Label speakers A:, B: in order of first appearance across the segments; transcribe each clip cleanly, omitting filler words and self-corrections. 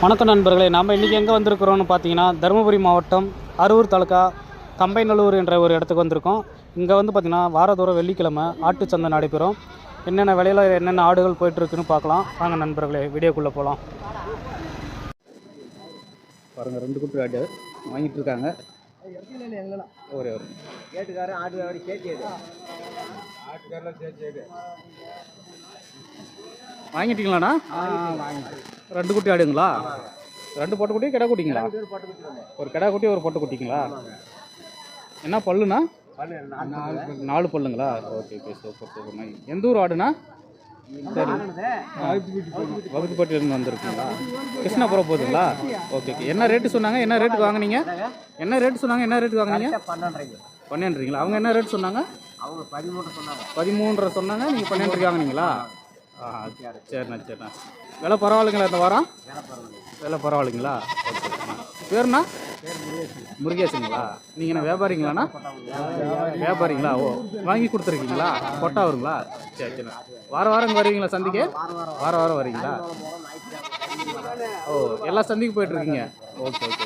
A: வணக்கம் நண்பர்களே, நாம் இன்றைக்கி எங்கே வந்திருக்கிறோம்னு பார்த்தீங்கன்னா தருமபுரி மாவட்டம் அரூர் தாலுக்கா கம்பைநல்லூர் என்ற ஒரு இடத்துக்கு வந்திருக்கோம். இங்கே வந்து பார்த்திங்கன்னா வாரதோறும் வெள்ளிக்கிழமை ஆட்டுச்சந்தை நடைபெறும். என்னென்ன விலையில் என்னென்ன ஆடுகள் போயிட்டுருக்குன்னு பார்க்கலாம். வாங்க நண்பர்களே, வீடியோக்குள்ளே போகலாம். பாருங்கள், 2 குட்டி ஆடு வாங்கிட்டு இருக்காங்க. ஒரே ஒரு கேட்டுக்காரன் ஆடு வியாபாரி வாங்கிட்டீங்களாண்ணா? 2 குட்டி ஆடுங்களா? 2 பொட்டை குட்டி கிடா குட்டிங்களா? ஒரு கிடா குட்டி ஒரு பொட்டை குட்டிங்களா? என்ன பல்லுண்ணா? 4 பல்லுங்களா? ஓகே ஓகே, சூப்பர் சூப்பர்ண்ணா. எந்த ஊர் ஆடுண்ணா? சரி, வகுத்துப்பட்டியிலேருந்து வந்திருக்குங்களா? கிருஷ்ணாபுரம் போகுதுங்களா? Okay okay. என்ன ரேட்டு சொன்னாங்க? என்ன ரேட்டுக்கு வாங்கினீங்க? என்ன ரேட்டு சொன்னாங்க? என்ன ரேட்டுக்கு வாங்கினீங்க? 12.5ங்களா? அவங்க என்ன ரேட் சொன்னாங்க? அவங்க 13.5 சொன்னாங்க. நீங்கள் 12.5 வாங்கினீங்களா? சரிண்ணா சரிண்ணா. விலை பரவாயில்லைங்களா இந்த வாரம்? விலை பரவாயில்லைங்களா? ஓகே. பேருண்ணா? முருகேசனுங்களா? நீங்கள் என்ன வியாபாரிங்களாண்ணா? வியாபாரிங்களா? ஓ, வாங்கி கொடுத்துருக்கீங்களா? கொட்டா வருங்களா? சரி சரிண்ணா. வாரம் வருவீங்களா சந்தைக்கு? வாரம் வரீங்களா? ஓ, எல்லா சந்தைக்கும் போயிட்டுருக்கீங்க. Okay okay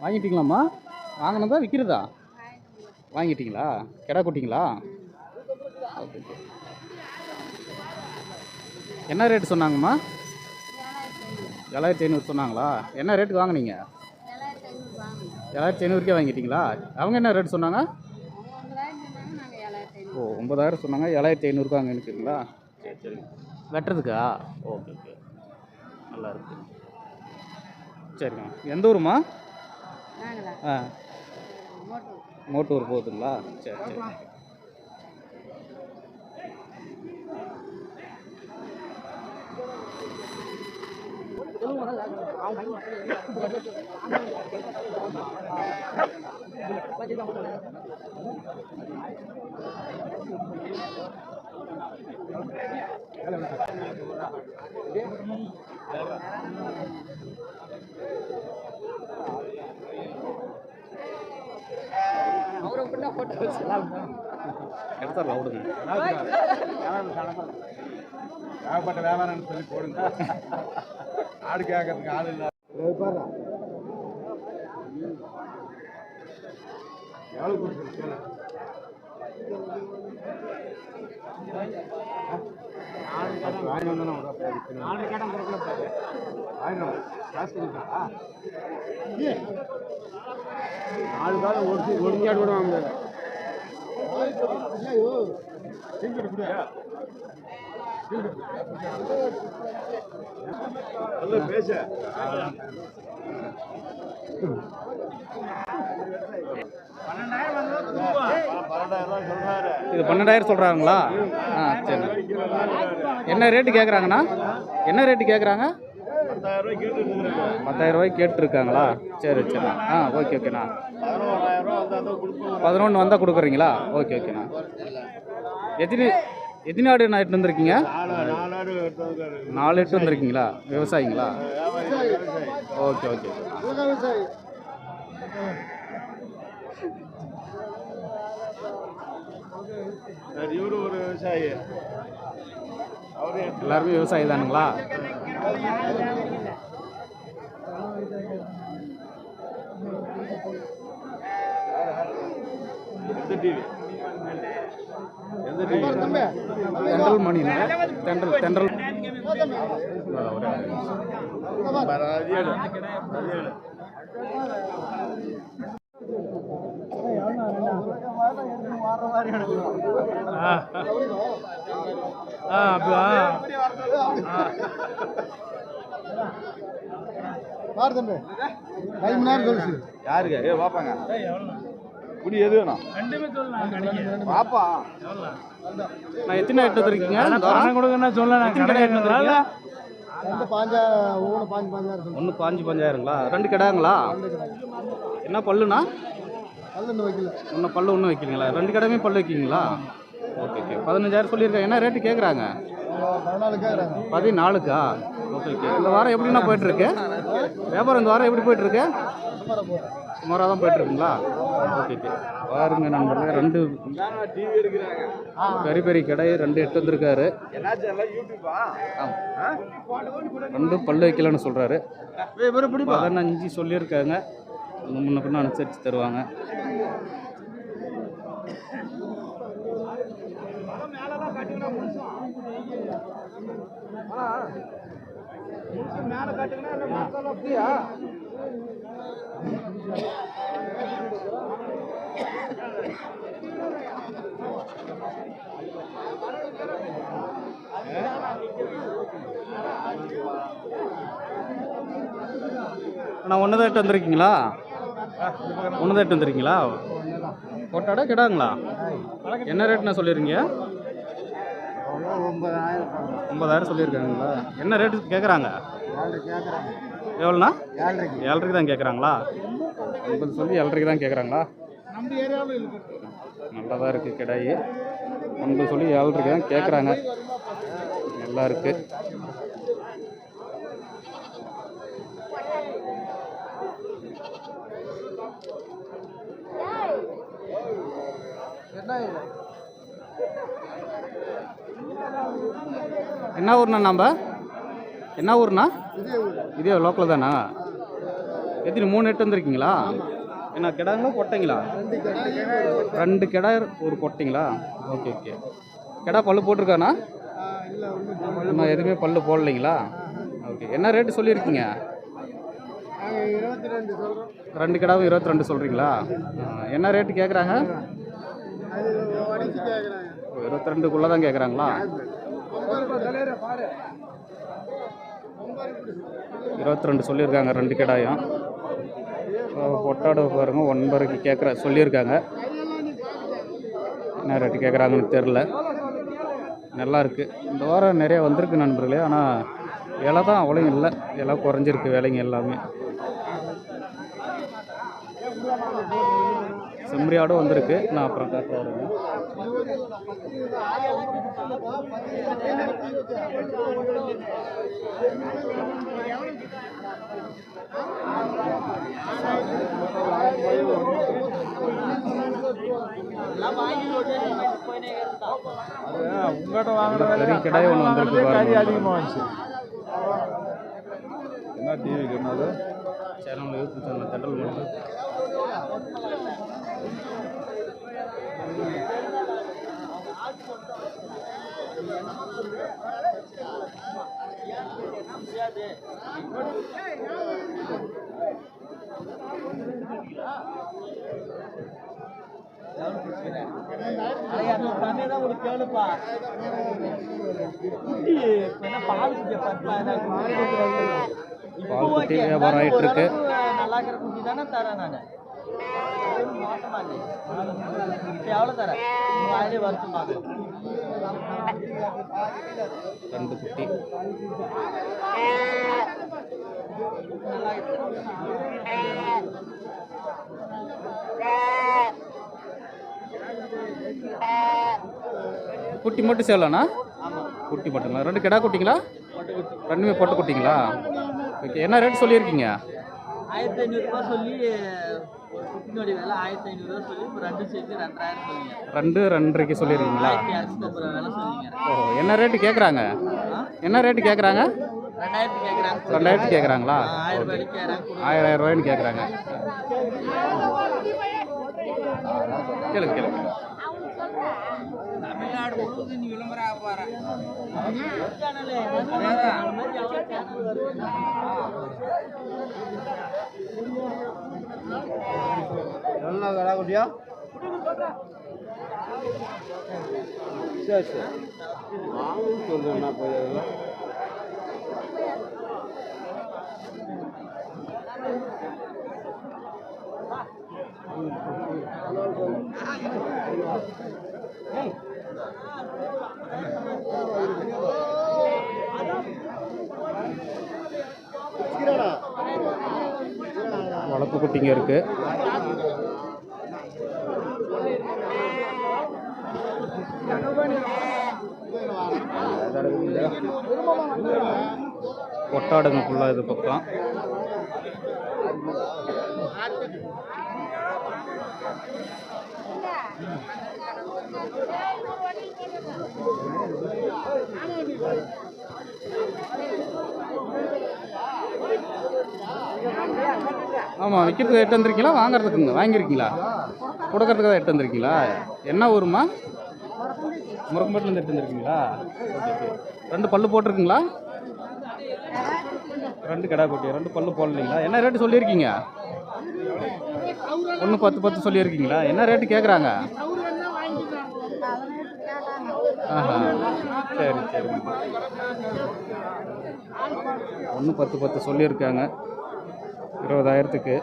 A: வாங்கிட்டீங்களாம்மா? வாங்கினதா விற்கிறதா? வாங்கிட்டீங்களா? கிடா குட்டிங்களா? Okay okay. என்ன ரேட்டு சொன்னாங்கம்மா? 7500 சொன்னாங்களா? என்ன ரேட்டுக்கு வாங்கினீங்க? 7500க்கே வாங்கிட்டீங்களா? அவங்க என்ன ரேட் சொன்னாங்க? ஓ, 9000 சொன்னாங்க. 7500க்கு வாங்க நினைக்கிறீங்களா? சரி சரி. வெட்டுறதுக்கா? ஓகே ஓகே, நல்லா இருக்கு. சரிங்க. எந்த ஊருமா? மோட்டூர் போகுதுங்களா? சரி சரி. எடுத்துடலாம் விடுங்க. ஏகப்பட்ட வியாபாரம் சொல்லி போடுங்க. ஆடு கேட்கறதுக்கு ஆள் இல்லை. எவ்வளோ கொடுத்துருக்கு? நாலு காலம் ஒடிஞ்சாடு விடுவாங்க. பேச இது 12,000 சொல்கிறாங்களா? சரி. என்ன ரேட்டு கேட்குறாங்கண்ணா? என்ன ரேட்டு கேட்குறாங்க? 10,000 ரூபாய்க்கு கேட்டுருக்காங்களா? சரி சரிண்ணா. ஓகே ஓகேண்ணா. 11 வந்தால் கொடுக்குறீங்களா? ஓகே ஓகேண்ணா. எத்தனை ஆடு நான் எட்டு வந்திருக்கீங்க? 4 எட்டு வந்திருக்கீங்களா? விவசாயிங்களா? Okay okay. இவரு ஒரு விவசாயி. எல்லாருமே விவசாயி தானுங்களா? தென்றல் மணி தென்றல் யாருக்கு வாப்பாங்க குடி எது வேணும்? வாப்பா நான் எத்தனை எட்டு வந்துருக்கீங்க? ஒன்று 5,000ங்களா? 2 கிடாங்களா? என்ன பல்லுண்ணா? ஒன்று பல்லு ஒன்று வைக்கிறீங்களா? 2 கிடமே பல்லு வைக்கிங்களா? Okay okay. 15,000 சொல்லியிருக்கேன். என்ன ரேட்டு கேட்குறாங்க? 14க்கா? Okay okay. இந்த வாரம் எப்படின்னா போயிட்டுருக்கு? வியாபாரம் இந்த வாரம் எப்படி போயிட்டுருக்கு? சுமாராக தான் போயிட்டுருக்குங்களா? Okay okay. பாருங்க நண்பர்களே, 2 பெரிய பெரிய கடை 2 எட்டு வந்திருக்காரு. ஆமாம், 2 பல்லு வைக்கலன்னு சொல்கிறாரு. 15 சொல்லியிருக்காங்க. முன்ன பின்ன அனுசரித்து தருவாங்க. அண்ணா ஒன்று தான் எட்டு வந்திருக்கீங்களா? ஒன்று தான் எட்டு வந்திருக்கீங்களா? கொட்டாடா கிடாங்களா? என்ன ரேட்ண்ணா சொல்லிடுறீங்க? 9,000 சொல்லியிருக்காங்களா? என்ன ரேட்டு கேட்குறாங்க? எவ்வளோண்ணா? 7,500 தான் கேட்குறாங்களா? 50 சொல்லி 7,500 தான் கேட்குறாங்களா? நல்லா தான் இருக்குது கிடாயி. 50 சொல்லி 7,500 தான் கேட்குறாங்க. நல்லா இருக்குது. என்ன ஊர்ண்ணா? நம்ம என்ன ஊர்ண்ணா? இதே லோக்கல் தானா? எத்தனை 3 எட்டு வந்திருக்கீங்களா? என்ன கிடாங்களா கொட்டைங்களா? 2 கிடா ஒரு கொட்டைங்களா? Okay okay. கிடா பல்லு போட்டிருக்காண்ணா? இன்னும் எதுவுமே பல்லு போடலைங்களா? ஓகே. என்ன ரேட்டு சொல்லியிருக்கீங்க? 2 கிடாவும் 22 சொல்கிறீங்களா? என்ன ரேட்டு கேட்குறாங்க? 22க்குள்ளே தான் கேட்குறாங்களா? 22 சொல்லியிருக்காங்க 2 கிடாயும். பொட்டாடு பாருங்க 9க்கு கேட்குற சொல்லியிருக்காங்க. என்ன ரேட்டு கேட்குறாங்கன்னு தெரில. நல்லா இருக்குது. இந்த வாரம் நிறைய வந்திருக்கு நண்பர்களே. ஆனால் விலை தான் அவ்வளோ இல்லை. விலை குறைஞ்சிருக்கு விலைங்க எல்லாமே. செம்மறி ஆடும் வந்திருக்கு. நான் அப்புறம் காட்ட வரேங்க. பெரிய கிடாய் ஒன்று வந்திருக்கு பாருங்க. என்ன டிவி சொன்னது? சேனல் யூடியூப் சேனல் தண்டல் பண்ணுது. பால்குட்டி வியாபாரம் ஆயிட்டு இருக்கு. ரெண்டு குட்டி குட்டி மட்டும் சேவலாண்ணா? குட்டி மட்டுங்களா? 2 கிடா குட்டிங்களா? 2மே பொட்டை குட்டிங்களா? ஓகே. என்ன ரேட் சொல்லியிருக்கீங்க?
B: 1500 ரூபாய் சொல்லி குட்டினோட விலை 1500 சொல்லி 2 சேர்த்து 2000 சொல்லுங்க.
A: 2.5க்கு சொல்லியிருக்கீங்களா?
B: 1250 விலை சொல்லுங்க.
A: ஓ, என்ன ரேட்டு கேட்குறாங்க? என்ன ரேட்டு கேட்குறாங்க?
B: 2000 கேட்குறாங்க.
A: 2000 கேட்குறாங்களா?
B: 1000 ரூபாய்க்கு கேட்குறாங்க.
A: 1000 ரூபாய்னு கேட்குறாங்க. கேளுங்க கேளுங்க.
B: தமிழ்நாடு முழுவதும் நீ விளம்பரம் ஆக போற சேனல் நல்லா கடா குட்டியா? சரி சரி சொல்றேன்னா போயிடலாம்.
A: வளர்ப்பு குட்டிங்க இருக்கு. கொட்டாடுங்க ஃபுல்லாக இது பக்கம். ஆமாம், விற்கிறதுக்கு எட்டு வந்துருக்கீங்களா, வாங்குறதுக்குங்க வாங்கியிருக்கீங்களா, கொடுக்கறதுக்கு தான் எட்டு வந்துருக்கீங்களா? என்ன ஊருமா? முருங்கம்பேட்டிலேருந்து எட்டு வந்துருக்கீங்களா? Okay okay. ரெண்டு பல்லு போட்டிருக்குங்களா? ரெண்டு கிடா குட்டி, ரெண்டு பல்லு போடலைங்களா? என்ன ரேட்டு சொல்லியிருக்கீங்க? 1,10,10 சொல்லியிருக்கீங்களா? என்ன ரேட்டு கேட்குறாங்க? ஆஹா, சரி சரி. 1,10,10 சொல்லியிருக்காங்க 20,000க்கு.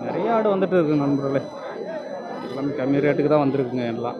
A: நிறைய ஆடு வந்துட்டு இருக்கு நண்பர்களே, எல்லாமே கம்மி ரேட்டுக்கு தான் வந்துருக்குங்க எல்லாம்.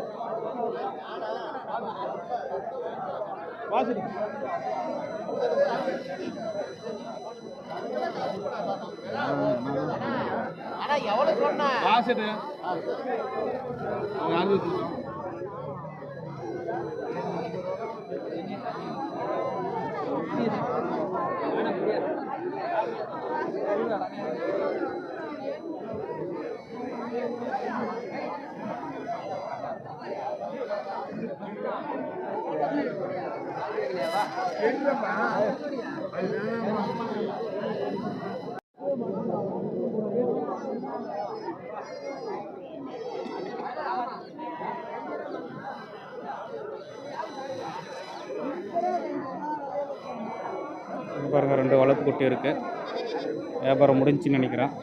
A: பாருங்க, ரெண்டு வளர்ப்பு குட்டி இருக்கு. வியாபாரம் முடிஞ்சுன்னு நினைக்கிறேன்.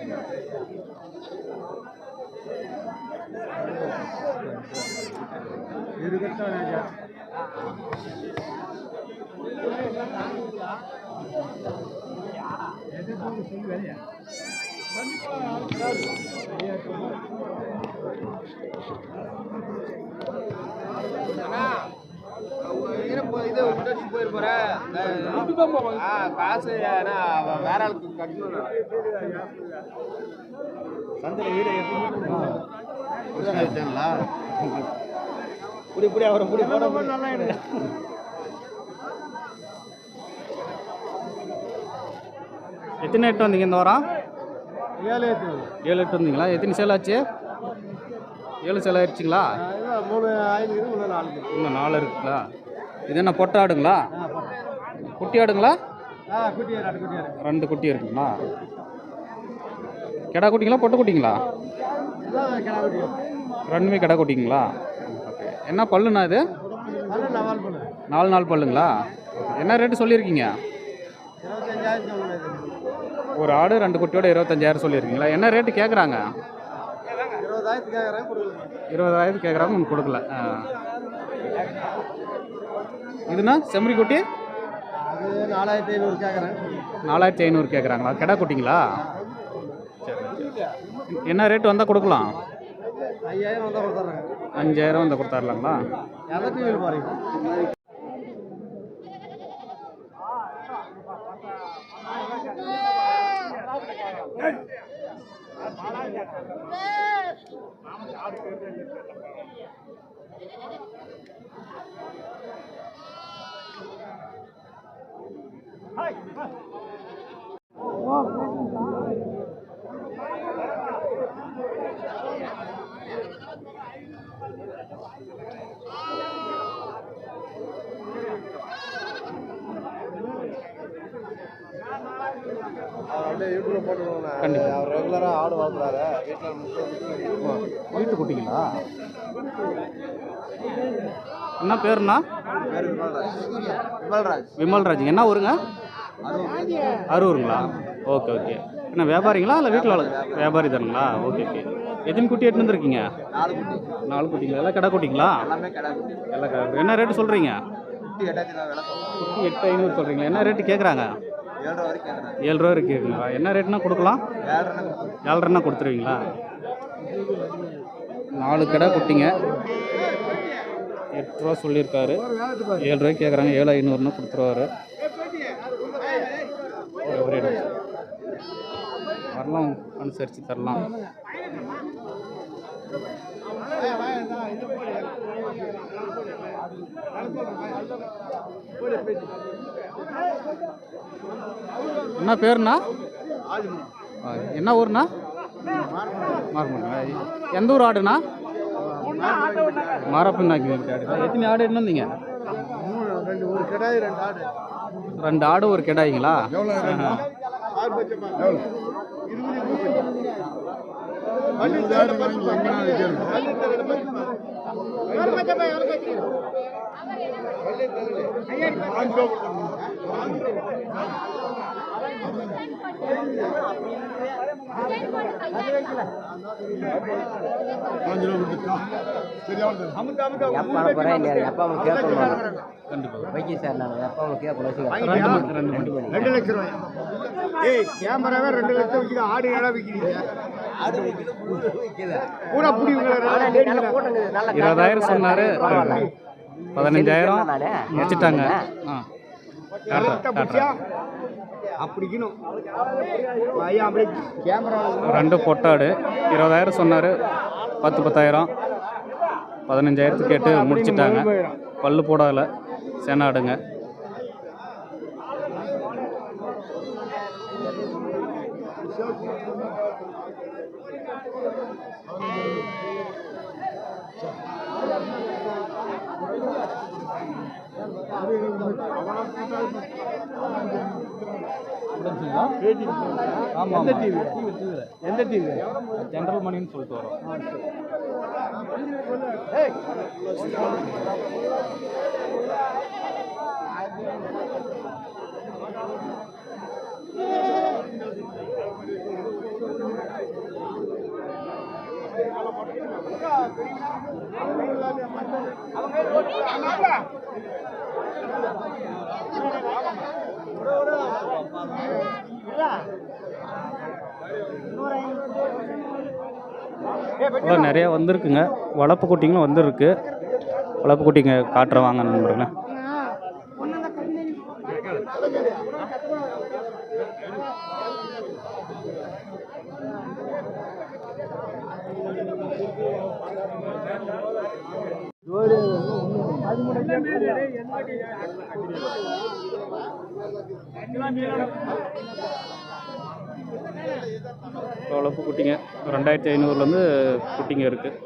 B: காசு வேற ஆளுக்கு கட்டணும். சந்தையில் வீடு புடி அவரை புடி போட நல்லா.
A: எத்தனை எட்டு வந்தீங்க இந்த வாரம்?
B: 7
A: எட்டு வந்தீங்களா? எத்தனை சேல் ஆச்சு? 7 சேல் ஆயிடுச்சுங்களா?
B: 3 ஆயிரம் 4
A: இன்னும் 4 இருக்குங்களா? இது என்ன பொட்டை ஆடுங்களா, குட்டி ஆடுங்களா? ரெண்டு குட்டி இருக்குங்களா? கிடா குட்டிங்களா பொட்டை குட்டிங்களா? ரெண்டுமே கிடா குட்டிங்களா? ஓகே. என்ன பல்லுண்ணா இது? 4 பல்லுங்களா? என்ன ரேட்டு சொல்லியிருக்கீங்க? ஒரு ஆடு ரெண்டு குட்டியோட 25,000 சொல்லியிருக்கீங்களா? என்ன ரேட்டு கேட்குறாங்க? 20,000 கேட்குறாங்க, ஒன்று கொடுக்கல. இதுனா செம்மறி குட்டி
B: 4,500 கேட்குறேன்.
A: 4,500 கேட்குறாங்களா? கிடா குட்டிங்களா? சரி. என்ன ரேட்டு வந்தால் கொடுக்கலாம்?
B: 5,000 வந்தால் கொடுத்துட்றேன்.
A: 5,000 வந்தால் கொடுத்தாரலாங்களா?
B: எதை டிவியில் பாருங்க. அப்படியே யூடியூப்ல போட்டுருவோண்ணா.
A: கண்டிப்பா.
B: அவர் ரெகுலராக ஆடு வளர்க்குறாரு
A: வீட்டு குட்டிங்களா? என்ன பேருண்ணா?
B: பேர் விமல்ராஜ்.
A: விமல்ராஜ். என்ன ஊருங்க? அரூருங்களா? Okay okay. என்ன வியாபாரிங்களா இல்லை வீட்டில் வியாபாரி தானுங்களா? Okay okay. எத்தனை குட்டி எடுத்துன்னு வந்துருக்கீங்க?
B: 4 குட்டி.
A: 4 குட்டிங்களா? எல்லாம் கடை குட்டிங்களா?
B: எல்லாமே கடை குட்டி.
A: எல்லாம் கடை. என்ன ரேட்டு சொல்கிறீங்க?
B: குட்டி 8,000 விலை சொல்லுவோம்.
A: குட்டி 8,500 சொல்கிறீங்களா? என்ன ரேட்டு கேட்குறாங்க?
B: 7 ரூபா வரைக்கும் கேட்குறேன்.
A: 7 ரூபா வரைக்கும் கேட்குங்களா? என்ன ரேட்னா கொடுக்கலாம்? 7,500 கொடுத்துருவீங்களா? 4 கடை குட்டிங்க 8 ரூபா சொல்லியிருக்காரு. 7 ரூபாய்க்கு கேட்குறாங்க. 7,500 கொடுத்துருவாரு. ஒரே வரலாம், அனுசரித்து தரலாம். என்ன பேருண்ணா? என்ன ஊர்ண்ணா? மார்மங்களா? எந்த ஊர் ஆடுண்ணா? மாரப்பன் நாக்கி ஆடு. எத்தனை ஆடு என்ன வந்தீங்க?
C: ஒரு கிடாய் 2 ஆடு.
A: 2 ஆடு ஒரு கிடாய்ங்களா?
C: கேமராவே 2 லட்சம் விற்கிது. ஆடு ஏடா விற்கிறீங்க?
A: 20,000 சொன்னாரு. 15,000 வச்சுட்டாங்க.
C: அப்படிக்கணும்
A: 2 பொட்டாடு 20,000 சொன்னார். 10,000 15,000 கேட்டு முடிச்சிட்டாங்க. பல்லு போடலை, சேனாடுங்க. ஆமாம்,
C: எந்த டிவி?
A: ஜென்ரல் மணின்னு சொல்லிட்டு வரோம். நிறைய வந்திருக்குங்க. வளர்ப்பு குட்டிங்களும் வந்துருக்கு. வளர்ப்பு குட்டிங்க காட்டுற வாங்க நண்பர்களே. வளர்ப்பு குட்டிங்க 2,500லேருந்து குட்டிங்க இருக்குது.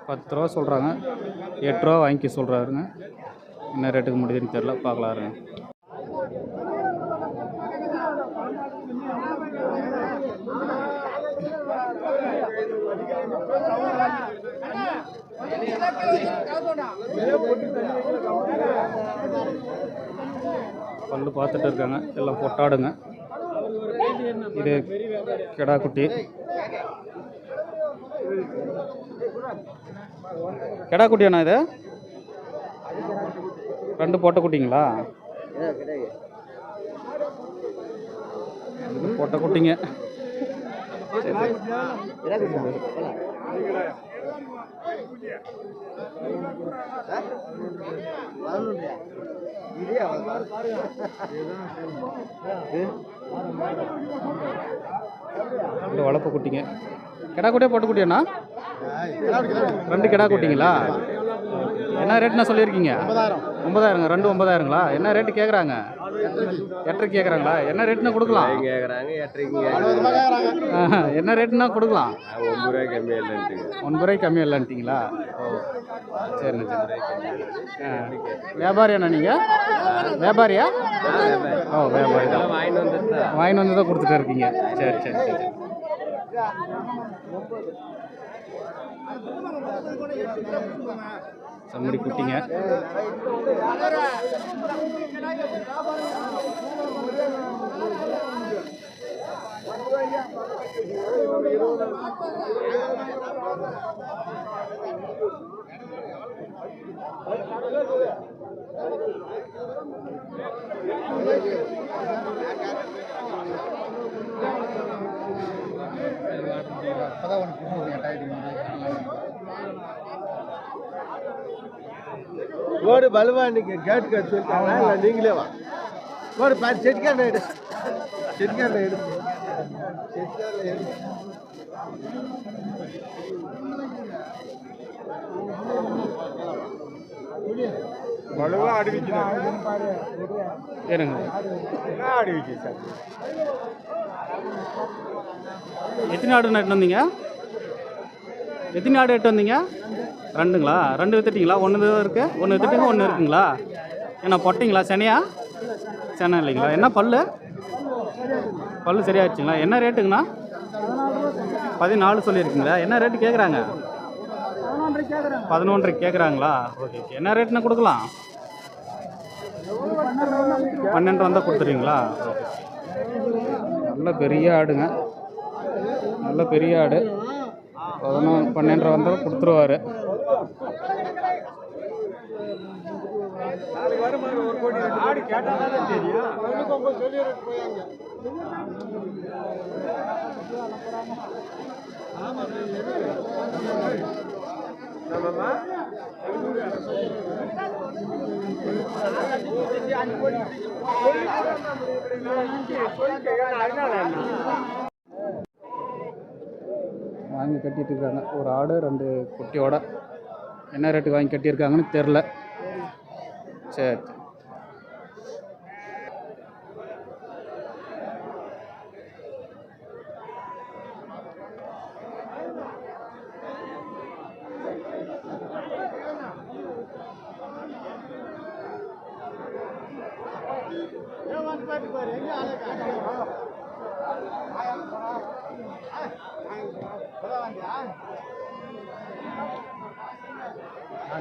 A: ₹10 சொல்கிறாங்க. ₹8 வாங்கி சொல்கிறாருங்க. என்ன ரேட்டுக்கு முடியுதுன்னு தெரியல, பார்க்கலாருங்க. பல்லு பார்த்துட்டு இருக்காங்க. எல்லாம் பொட்டாடுங்க. இது கிடா குட்டி. கிடா குட்டியாண்ணா இது? 2 பொட்டை குட்டிங்களா? இது பொட்டை குட்டிங்க. இது வளர்ப்பு குட்டிங்க. கிடா குட்டியா பொட்டை குட்டியாண்ணா? 2 கிடா குட்டிங்களா? என்ன ரேட்னா சொல்லியிருக்கீங்க? 9,000. 2 9,000ங்களா? என்ன ரேட்டு கேட்குறாங்க? 8 கேட்குறாங்களா? என்ன ரேட்னா கொடுக்கலாம்? என்ன ரேட்னா கொடுக்கலாம்? 9 ரூபாய்க்கு கம்மியாக இல்லைன்ட்டிங்களா? ஓ சரிண்ணா சரி. வியாபாரியாண்ணா நீங்கள்? வியாபாரியா? ஓ வியாபாரி தான். வாங்கிட்டு வந்து தான் கொடுத்துட்டு இருக்கீங்க. சரி சரி சரி. செம்மறி குட்டிங்க.
C: ஓடு பலுவா இன்னைக்கு கேட் கட் சொல்லிட்டாங்க இல்லை நீங்களே வா ஓடு பாரு செடிக்காரன் எடு செடிக்காரன் எடு செடிக்காரன் எடு பலுவா அடிவிக்கிறாங்க
A: ஏறுங்க.
C: என்ன அடிவிக்கு சார்
A: எத்தனை ஆடு நட்டு வந்தீங்க? எத்தனை ஆடு எட்டு வந்தீங்க? ரெண்டுங்களா? ரெண்டு வித்துட்டிங்களா? ஒன்று இருக்குது, ஒன்று வித்துட்டுங்க, ஒன்று இருக்குங்களா? என்ன பொட்டிங்களா? செனையா? செனை இல்லைங்களா? என்ன பல்லு? பல்லு சரியாயிடுச்சுங்களா? என்ன ரேட்டுங்கண்ணா? 14 சொல்லியிருக்குங்களா? என்ன ரேட்டு கேட்குறாங்க? 11 கேட்குறாங்களா? Okay okay. என்ன ரேட்டுன்னு கொடுக்கலாம்? 12 வந்தால் கொடுத்துருவீங்களா? நல்ல பெரிய ஆடுங்க, நல்ல பெரிய ஆடு. 12 வந்தாலும் கொடுத்துருவாரு.
C: ஆடு கேட்டால் தானே தெரியும்.
A: வாங்கி கட்டிட்டு இருக்காங்க ஒரு ஆடு 2 குட்டியோட. என்ன ரேட்டுக்கு வாங்கி கட்டியிருக்காங்கன்னு தெரில. சரி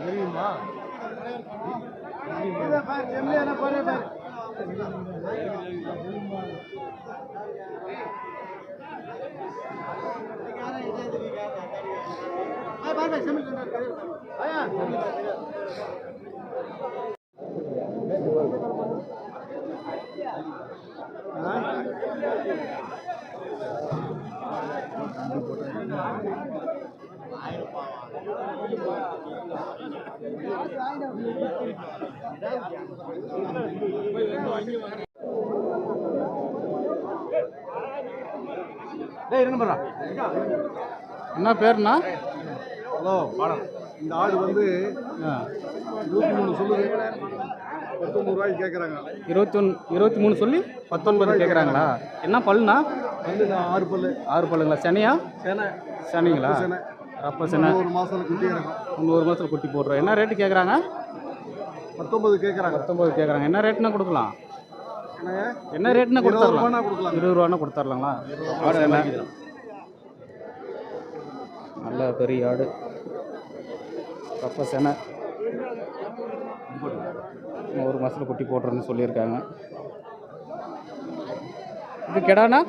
C: தெரியுமா
A: என்ன பேருண்ணா?
C: ஹலோ பாடம். இந்த ஆடு வந்து 23 சொல்லுது, 19 ரூபாய்க்கு கேட்குறாங்க.
A: 23 சொல்லி 19 கேட்குறாங்களா? என்ன பல்லுண்ணா?
C: வந்து நான் 6 பல்லு.
A: 6 பல்லுங்களா? செனையா?
C: சேனை
A: செனைங்களா?
C: சேனை
A: ரப்ப செனை.
C: 1 மாதம் குட்டி இறக்கும்.
A: 1 மாதத்தில் குட்டி போடுறோம். என்ன ரேட்டு கேட்குறாங்க?
C: 19 கேட்குறாங்க.
A: 19 கேட்குறாங்க. என்ன ரேட்டுனா கொடுக்கலாம்? என்ன ரேட்டுனா
C: 20
A: கொடுத்துடலாம்?
C: ரூபானா கொடுக்கலாம்.
A: 20 ரூபானா கொடுத்துர்லாங்களா? ஆடு என்ன? நல்ல பெரிய ஆடு, ரப்ப செனை. 1 மாதத்தில் குட்டி போடுறேன்னு சொல்லியிருக்காங்க. இது கெடானா?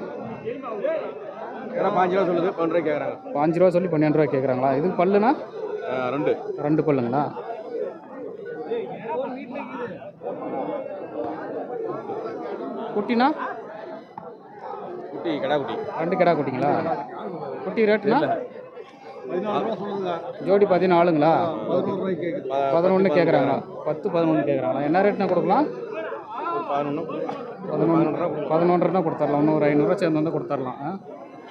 C: ஏன்னா 5 ரூபா சொல்லுது, 12 ரூபாய் கேட்குறாங்க.
A: 5 ரூபா சொல்லி 12 ரூபா கேட்குறாங்களா? இது பல்லுனா? 2 பல்லுங்களா? குட்டினா?
C: குட்டி கடா குட்டி
A: 2 கிடா குட்டிங்களா? குட்டி ரேட்டுனா?
C: 14 ரூபா சொல்லுங்க.
A: ஜோடி 14ங்களா?
C: 11 ரூபாய்க்கு கேட்குது.
A: 11 கேட்குறாங்களா? 10 11 கேட்குறாங்களா? என்ன ரேட்னா கொடுக்கலாம்? 11 கொடுத்துர்லாம். இன்னும் ஒரு 500 சேர்ந்து வந்து கொடுத்துர்லாம்.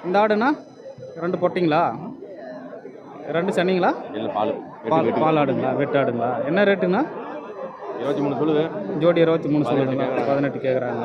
A: இந்த ஆடுனா 2 பொட்டிங்களா? 2 சென்னைங்களா?
D: இல்லை பால்
A: பால் ஆடுங்களா? வெட்டு ஆடுங்களா? என்ன ரேட்டுங்கண்ணா?
D: 23 சொல்லுது.
A: ஜோடி 23 சொல்லுதுங்களா? 18 கேட்குறாங்க.